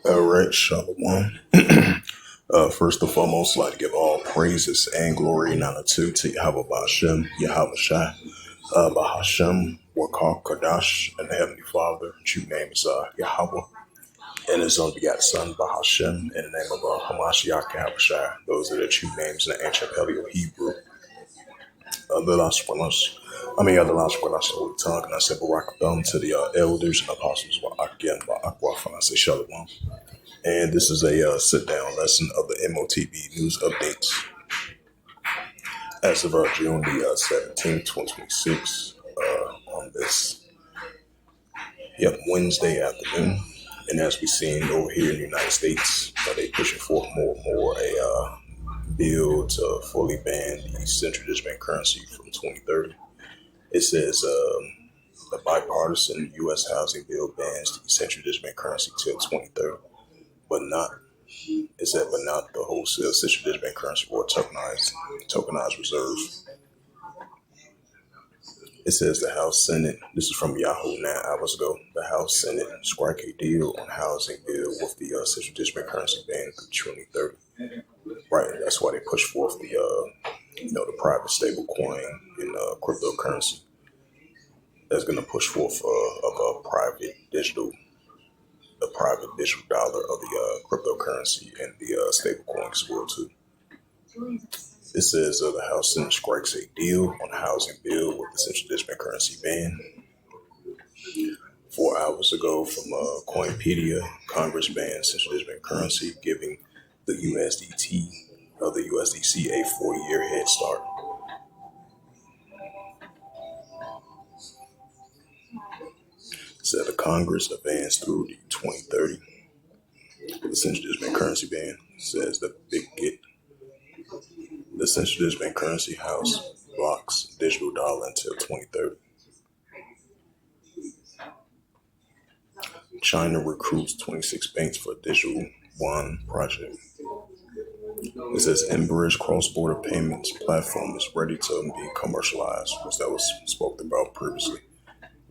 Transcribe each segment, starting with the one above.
All right, Shalom. First and foremost, I'd like to give all praises and glory and honor to Yahweh Ba'ashem, Yahweh Shai, Bahashem, Wakar Kadash, and the Heavenly Father. True name is Yahweh, and his only begotten Son, Bahashem, in the name of Hamashiach, Yahweh Shai. Those are the true names in the ancient Paleo Hebrew. The last one, the last one I saw the tongue, and I said Barak to the elders and apostles, Again, I say Shalom. And this is a sit-down lesson of the M.O.T.B news updates as of June the 17th, 2026, on this Wednesday afternoon. And as we're seeing over here in the United States, they pushing forth more and more a bill to fully ban the central digital currency from 2030. It says the bipartisan U.S. housing bill bans the central digital currency till 2030, but not but not the wholesale central digital currency or tokenized reserves. It says the House Senate, this is from Yahoo 9 hours ago, the House Senate struck a deal on housing bill with the central digital currency ban through 2030. Right, that's why they push forth the private stable coin and cryptocurrency that's going to push forth of a private digital dollar of the cryptocurrency and the stable coin as well too. It says the House Senate strikes a deal on housing bill with the central digital currency ban. 4 hours ago from Coinpedia, Congress banned central digital currency, giving the USDC a 4-year head start. It said the Congress advanced through the 2030 with the central digital currency ban. It says the central digital currency house blocks digital dollar until 2030. China recruits 26 banks for digital yuan project. It says Enbridge cross-border payments platform is ready to be commercialized, which that was spoken about previously.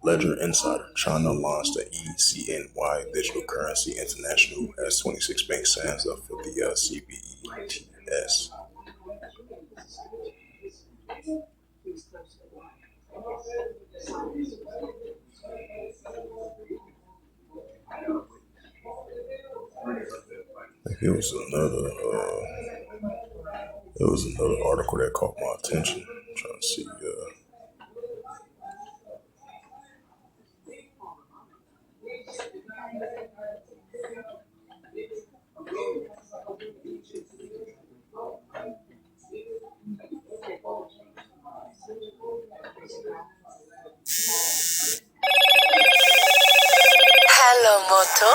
Ledger Insider, China launched the ECNY Digital Currency International as 26 banks signs up for the CBETS. There was another article that caught my attention. I'm trying to see. Hello, Moto.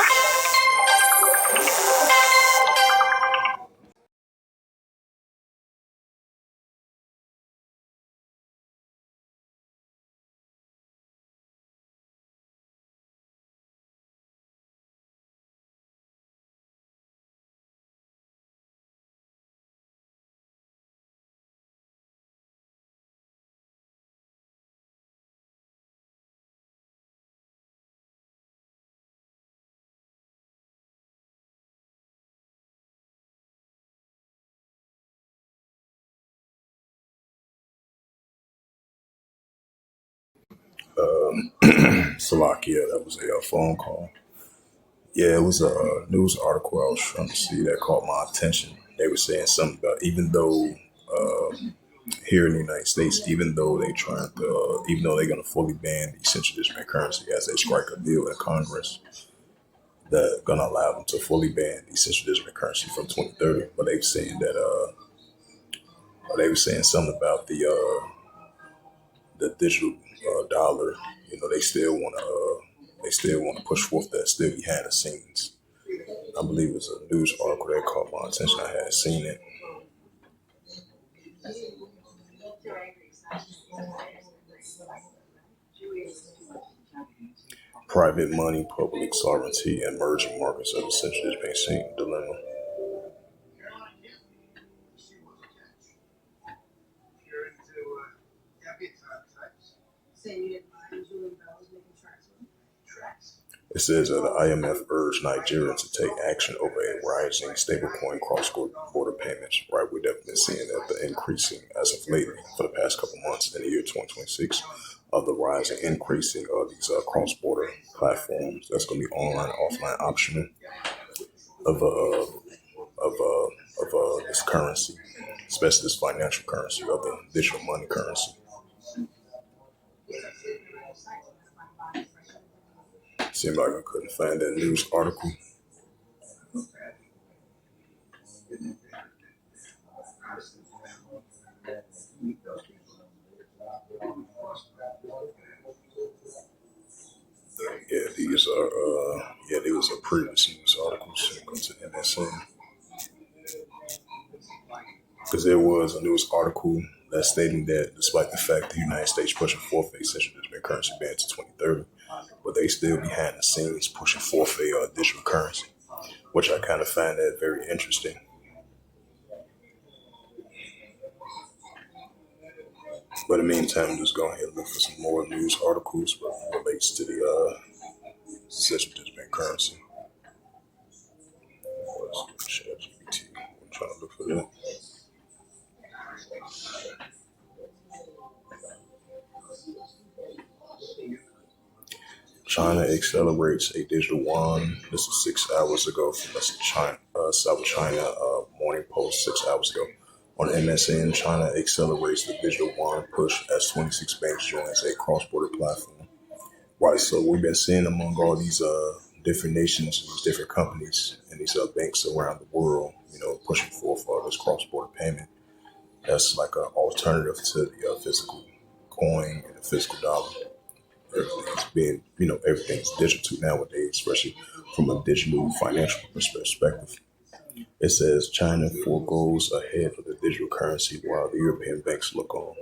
Slovakia, that was a phone call. Yeah, it was a news article I was trying to see that caught my attention. They were saying something about here in the United States, even though they're going to fully ban the central digital currency as they strike a bill in Congress that's going to allow them to fully ban the central digital currency from 2030. But they were saying something about the digital dollar. They still want to push forth that still behind the scenes. I believe it was a news article that caught my attention. I hadn't seen it. Private money, public sovereignty, and emerging markets are essentially being seen dilemma. It says that the IMF urged Nigeria to take action over a rising stablecoin cross-border payments. Right, we've definitely been seeing that the increasing as of lately for the past couple months in the year 2026 of the rising increasing of these cross-border platforms. That's going to be online, offline, optional of this currency, especially this financial currency of the digital money currency. Seemed like I couldn't find that news article. These are previous news articles. Go to MSN because there was a news article that stating that despite the fact the United States pushing forfeit central digital currency ban to 2030, but they still behind the scenes pushing forfeit digital currency, which I kind of find that very interesting. But in the meantime, just go ahead and look for some more news articles that relates to the central digital currency. ChatGPT. I'm trying to look for that. China accelerates a digital yuan. This is 6 hours ago from China, South China Morning Post 6 hours ago. On MSN, China accelerates the digital yuan push as 26 banks joins a cross-border platform. Right, so we've been seeing among all these different nations, these different companies, and these banks around the world, pushing forth this cross-border payment. That's like an alternative to the physical coin and the physical dollar. Everything's digital nowadays, especially from a digital financial perspective. It says China foregoes ahead of the digital currency while the European banks look on.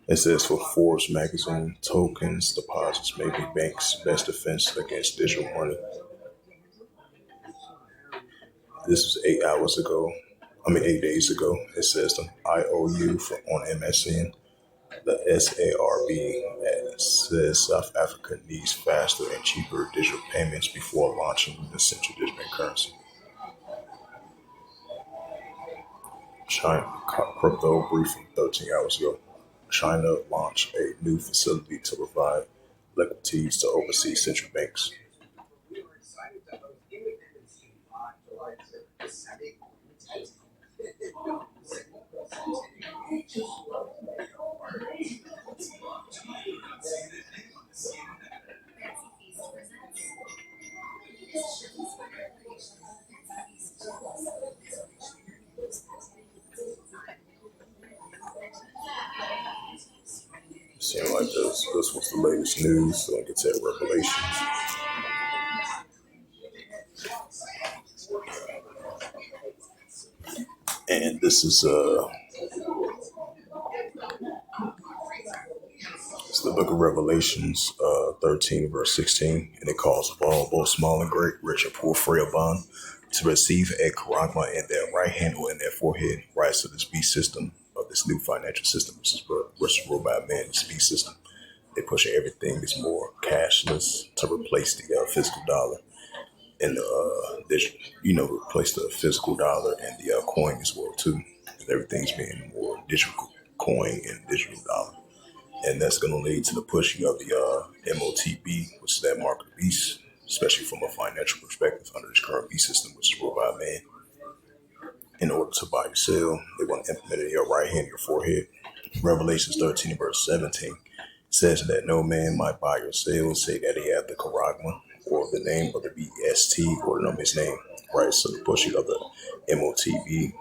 It says for Forbes magazine, tokens deposits may be banks' best defense against digital money. This was 8 hours ago. 8 days ago. It says the IOU on MSN. The SARB says South Africa needs faster and cheaper digital payments before launching the central digital currency. China crypto briefing 13 hours ago. China launched a new facility to provide liquidities to overseas central banks. Seemed like this was the latest news, so I get to Revelations. And this is it's the book of Revelations, 13, verse 16, and it calls for all, both small and great, rich and poor, free or bond, to receive a charagma in their right hand or in their forehead. Right, so this beast system, of this new financial system, which is ruled by man, this beast system, they're pushing everything is more cashless to replace the physical dollar and the digital, replace the physical dollar and the coin as well too. And everything's being more digital coin and digital dollar. And that's going to lead to the pushing of the M.O.T.B, which is that mark of the beast, especially from a financial perspective under this current beast system, which is ruled by man. In order to buy or sell, they want to implement it in your right hand, your forehead. Revelations 13, verse 17 says that no man might buy or sell, say that he have the charagma or the name of the BST or the number his name. Right, so the pushing of the M.O.T.B,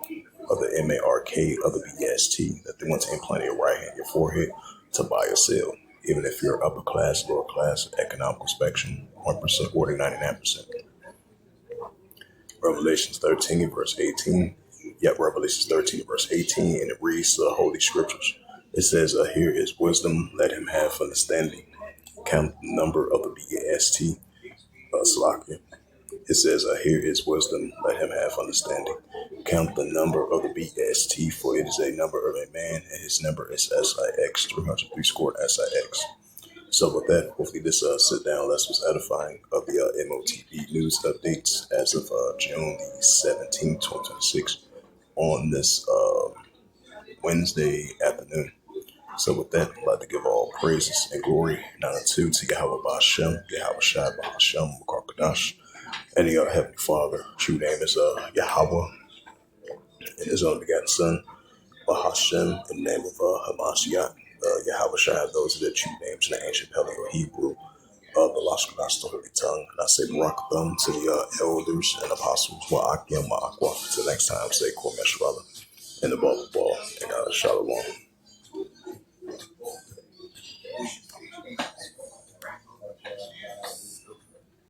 of the MARK, of the BST, that they want to implant in your right hand, your forehead, to buy or sell, even if you're upper class, lower class, economical spectrum, 1% or 99%. Revelations 13, verse 18. Revelations 13, verse 18, and it reads the Holy Scriptures. It says, here is wisdom, let him have understanding. Count the number of the BST, Salakia. It says, here is wisdom, let him have understanding. Count the number of the BST, for it is a number of a man, and his number is SIX, 303 scored SIX. So with that, hopefully this sit down lesson was edifying of the M.O.T.B news updates as of June the 17th, 2026 on this Wednesday afternoon. So with that, I'd like to give all praises and glory now unto to Yahweh Ba'Shem, Yahweh Shai Ba'Shem, Makarkadash, and the Heavenly Father. True name is Yahweh, and His only begotten Son, Bahashem, in the name of Hamashiach. Yahweh Shai, those are the true names in the ancient Paleo Hebrew of the Lashkadas, the Holy Tongue. And I say Barak them to the elders and apostles, Wa'akim, Ma'akwa. Till next time, say Kormesh, brother, and the ball, and Shalom.